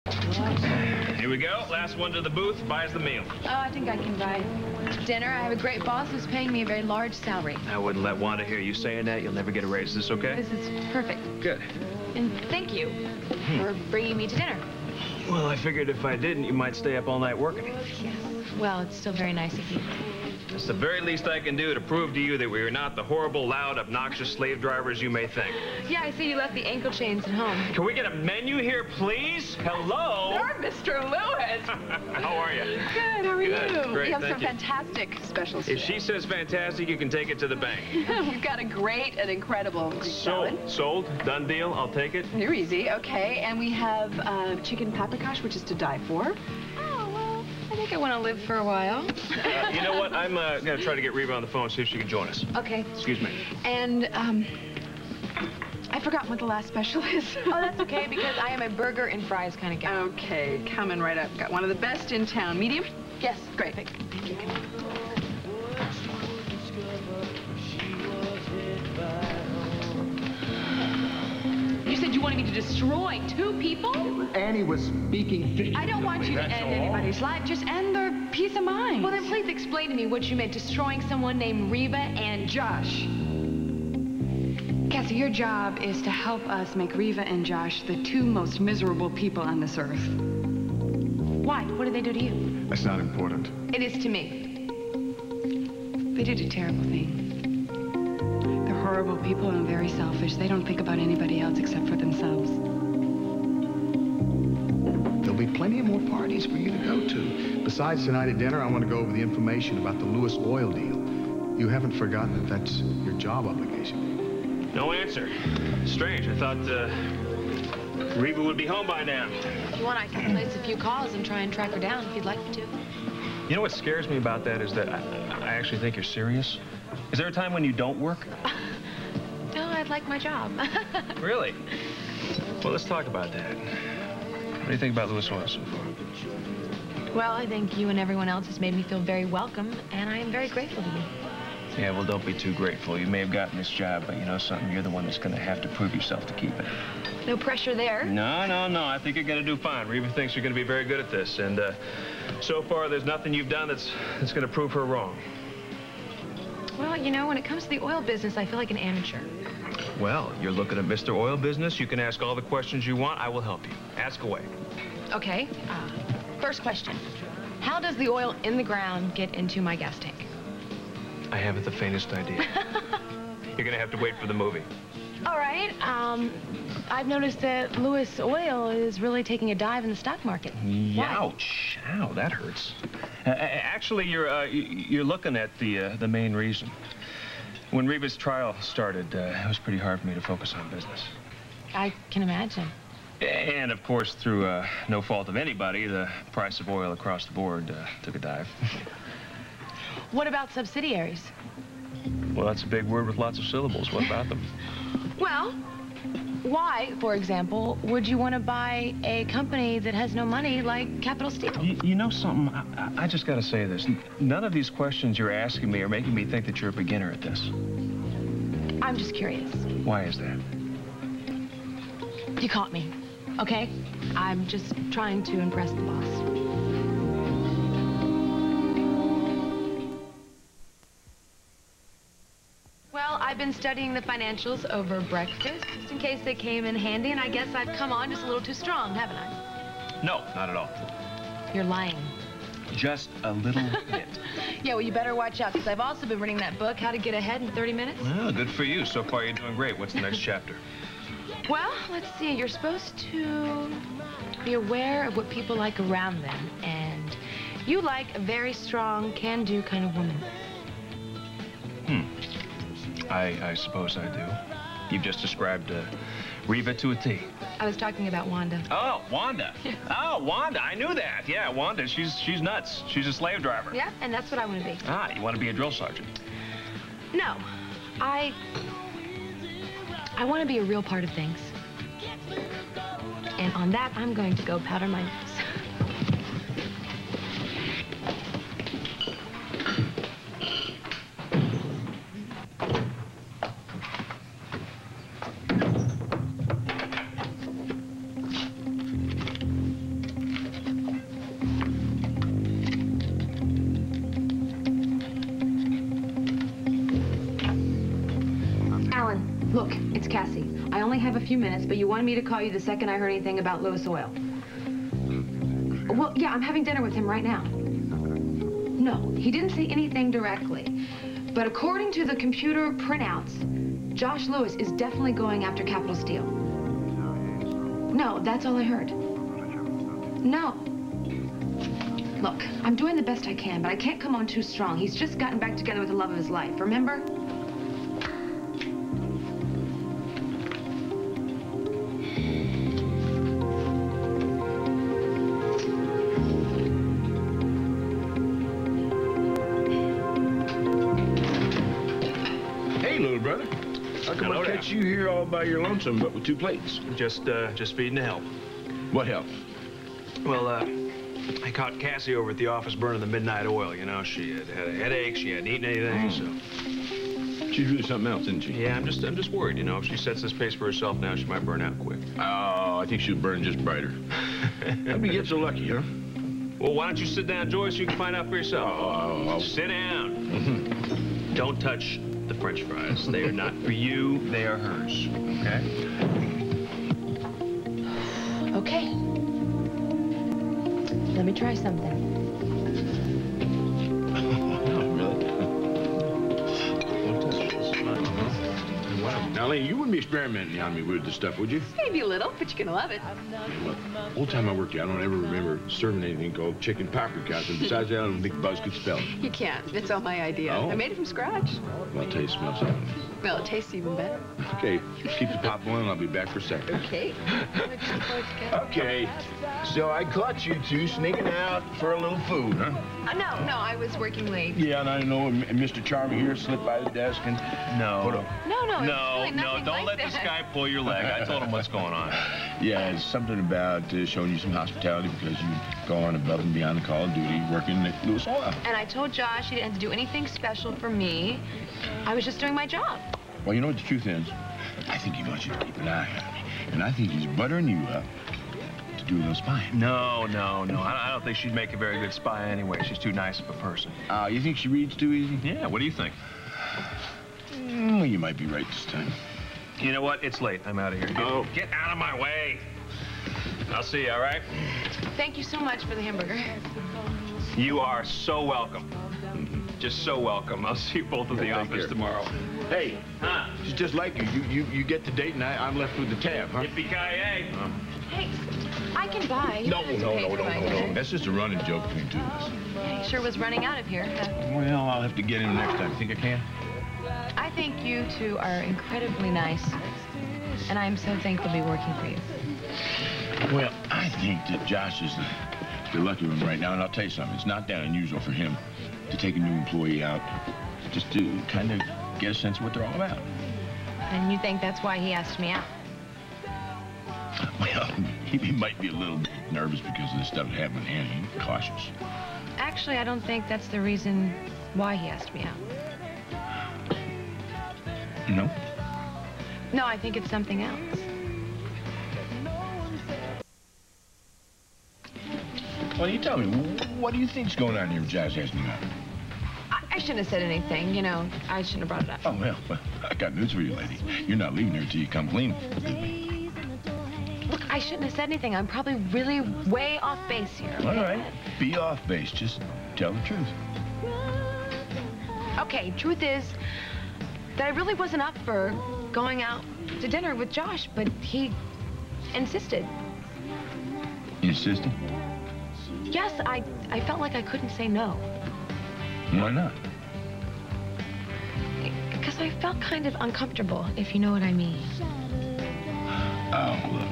Here we go. Last one to the booth buys the meal. Oh, I think I can buy dinner. I have a great boss who's paying me a very large salary. I wouldn't let Wanda hear you saying that. You'll never get a raise. Is this okay? This is perfect. Good. And thank you for bringing me to dinner. Well, I figured if I didn't, you might stay up all night working. Yes. Well, it's still very nice of you. It's the very least I can do to prove to you that we are not the horrible, loud, obnoxious slave drivers you may think. Yeah, I see you left the ankle chains at home. Can we get a menu here, please? Hello? Sure, Mr. Lewis. How are you? Good, how are you? Great, we have thank some you. fantastic specials If today. she says fantastic, you can take it to the bank. We've got a great and incredible salad. Sold. Done deal. I'll take it. You're easy, okay. And we have chicken paprikash, which is to die for. I think I want to live for a while. You know what? I'm going to try to get Reva on the phone, see if she can join us. Okay. Excuse me. And, I forgot what the last special is. Oh, that's okay, because I am a burger and fries kind of gal. Okay, coming right up. Got one of the best in town. Medium? Yes. Great. Perfect. Thank you. You said you wanted me to destroy 2 people? Annie was speaking figuratively. I don't want you to that's end all. anybody's life. Just end their peace of mind. Well, then please explain to me what you meant destroying someone named Reva and Josh. Cassie, your job is to help us make Reva and Josh the 2 most miserable people on this earth. Why? What did they do to you? That's not important. It is to me. They did a terrible thing. They're horrible people and very selfish. They don't think about anybody else except for themselves. There'll be plenty of more parties for you to go to. Besides tonight at dinner, I want to go over the information about the Lewis oil deal. You haven't forgotten that that's your job obligation. No answer. Strange. I thought, Reva would be home by now. If you want, I can place a few calls and try and track her down if you'd like me to. You know what scares me about that is that I actually think you're serious. Is there a time when you don't work? No, I'd like my job. Really? Well, let's talk about that. What do you think about Lewis Oil so far? Well, I think you and everyone else has made me feel very welcome, and I am very grateful to you. Yeah, well, don't be too grateful. You may have gotten this job, but you know something? You're the one that's going to have to prove yourself to keep it. No pressure there. No. I think you're going to do fine. Reva thinks you're going to be very good at this, and so far, there's nothing you've done that's going to prove her wrong. Well, you know, when it comes to the oil business, I feel like an amateur. Well, you're looking at Mr. Oil Business. You can ask all the questions you want. I will help you. Ask away. Okay. First question. How does the oil in the ground get into my gas tank? I haven't the faintest idea. You're going to have to wait for the movie. All right. I've noticed that Lewis Oil is really taking a dive in the stock market. Ouch. Ow, that hurts. Actually, you're looking at the main reason. When Reva's trial started, it was pretty hard for me to focus on business. I can imagine. And, of course, through no fault of anybody, the price of oil across the board took a dive. What about subsidiaries? Well, that's a big word with lots of syllables. What about them? Well, why, for example, would you want to buy a company that has no money like Capital Steel? You know something? I just got to say this. None of these questions you're asking me are making me think that you're a beginner at this. I'm just curious. Why is that? You caught me, okay? I'm just trying to impress the boss. Well, I've been studying the financials over breakfast, just in case they came in handy, and I guess I've come on just a little too strong, haven't I? No, not at all. You're lying. Just a little bit. Yeah, well, you better watch out, because I've also been reading that book, How to Get Ahead in 30 Minutes. Well, good for you. So far, you're doing great. What's the next chapter? Well, let's see. You're supposed to be aware of what people like around them, and you like a very strong, can-do kind of woman. I suppose I do. You've just described Reva to a T. I was talking about Wanda. Oh, Wanda. Oh, Wanda. I knew that. Yeah, Wanda. She's nuts. She's a slave driver. Yeah, and that's what I want to be. Ah, you want to be a drill sergeant? No, I want to be a real part of things. And on that, I'm going to go powder my nose. Look, it's Cassie. I only have a few minutes, but you wanted me to call you the second I heard anything about Lewis Oil. Well, yeah, I'm having dinner with him right now. No, he didn't say anything directly. But according to the computer printouts, Josh Lewis is definitely going after Capital Steel. No, that's all I heard. No. Look, I'm doing the best I can, but I can't come on too strong. He's just gotten back together with the love of his life, remember? Hey, little brother. How come I catch you here all by your lonesome, but with 2 plates? Just feeding the help. What help? Well, I caught Cassie over at the office burning the midnight oil, you know. She had a headache, she hadn't eaten anything, so... She's really something else, isn't she? Yeah, I'm just worried, you know. If she sets this pace for herself now, she might burn out quick. Oh, I think she'll burn just brighter. How'd we get so lucky, huh? Well, why don't you sit down, Joyce, so you can find out for yourself. Oh. Sit down. Don't touch the French fries. They are not for you, they are hers, okay? Okay. Let me try something. Now, Lane, you wouldn't be experimenting on me with this stuff, would you? Maybe a little, but you're gonna love it. Well, whole time I worked here, I don't ever remember serving anything called chicken paprikash, and besides that, I don't think Buzz could spell it. You can't. It's all my idea. Oh. I made it from scratch. Well, I'll tell you, it smells something. Well, it tastes even better. Okay, keep the pot boiling, I'll be back for a second. Okay. Okay, so I caught you two sneaking out for a little food, huh? No, I was working late. Yeah, and I know Mr. Charming here slipped by the desk and... No. Hold on. No, No, nothing don't like let that. this guy pull your leg. I told him what's going on. Yeah, it's something about showing you some hospitality because you've gone above and beyond the call of duty working at Lewis Oil. And I told Josh he didn't have to do anything special for me. I was just doing my job. Well, you know what the truth is? I think he wants you to keep an eye on me. And I think he's buttering you up to do a little spying. No. I don't think she'd make a very good spy anyway. She's too nice of a person. You think she reads too easy? Yeah, what do you think? Well, you might be right this time. You know what? It's late. I'm out of here. Get out of my way. I'll see you, all right? Thank you so much for the hamburger. You are so welcome. Just so welcome. I'll see you both at the office tomorrow. Hey, Huh? she's just like you. You get the date and I'm left with the tab, huh? Yippee-ki-yay. Hey, I can buy. You No. don't have to pay for my dinner. That's just a running joke between two of us. He sure was running out of here. Well, I'll have to get him next time. Think I can? I think you two are incredibly nice, and I'm so thankful to be working for you. Well, I think that Josh is the lucky one right now, and I'll tell you something. It's not that unusual for him to take a new employee out just to kind of get a sense of what they're all about. And you think that's why he asked me out? Well, he might be a little bit nervous because of this stuff that happened, and he's cautious. Actually, I don't think that's the reason why he asked me out. No? No, I think it's something else. Well, you tell me, what do you think's going on here with Josh asking you out? I shouldn't have said anything, you know. I shouldn't have brought it up. Oh, well, I got news for you, lady. You're not leaving here until you come clean with me. Look, I shouldn't have said anything. I'm probably really way off base here. All right, be off base. Just tell the truth. Okay, truth is that I really wasn't up for going out to dinner with Josh, but he insisted. Insisted? Yes, I felt like I couldn't say no. Why not? Because I felt kind of uncomfortable, if you know what I mean. Oh, look.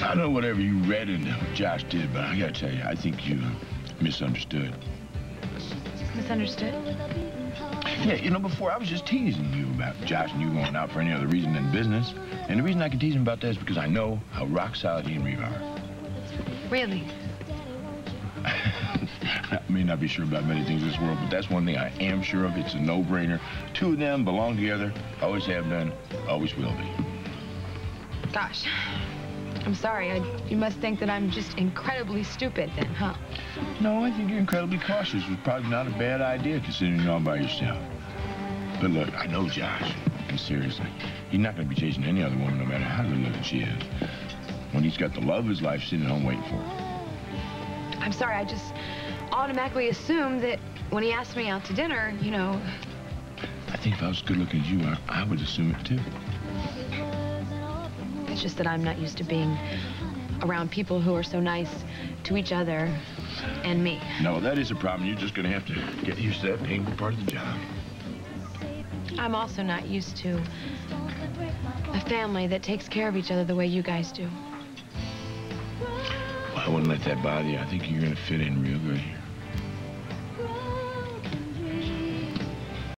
I don't know whatever you read into what Josh did, but I gotta tell you, I think you misunderstood. Misunderstood? Yeah, you know, before I was just teasing you about Josh and you going out for any other reason than business. And the reason I can tease him about that is because I know how rock solid he and Reva are. Really? I may not be sure about many things in this world, but that's one thing I am sure of. It's a no-brainer. Two of them belong together, always have been, always will be. Gosh, I'm sorry. You must think that I'm just incredibly stupid then, huh? No, I think you're incredibly cautious. It was probably not a bad idea considering you're all by yourself. But look, I know Josh. And seriously, he's not going to be chasing any other woman, no matter how good looking she is. When he's got the love of his life sitting at home waiting for him. I'm sorry, I just automatically assumed that when he asked me out to dinner, you know... I think if I was as good looking as you are, I would assume it too. It's just that I'm not used to being around people who are so nice to each other and me. No, that is a problem. You're just going to have to get used to that being part of the job. I'm also not used to a family that takes care of each other the way you guys do. Well, I wouldn't let that bother you. I think you're going to fit in real good here.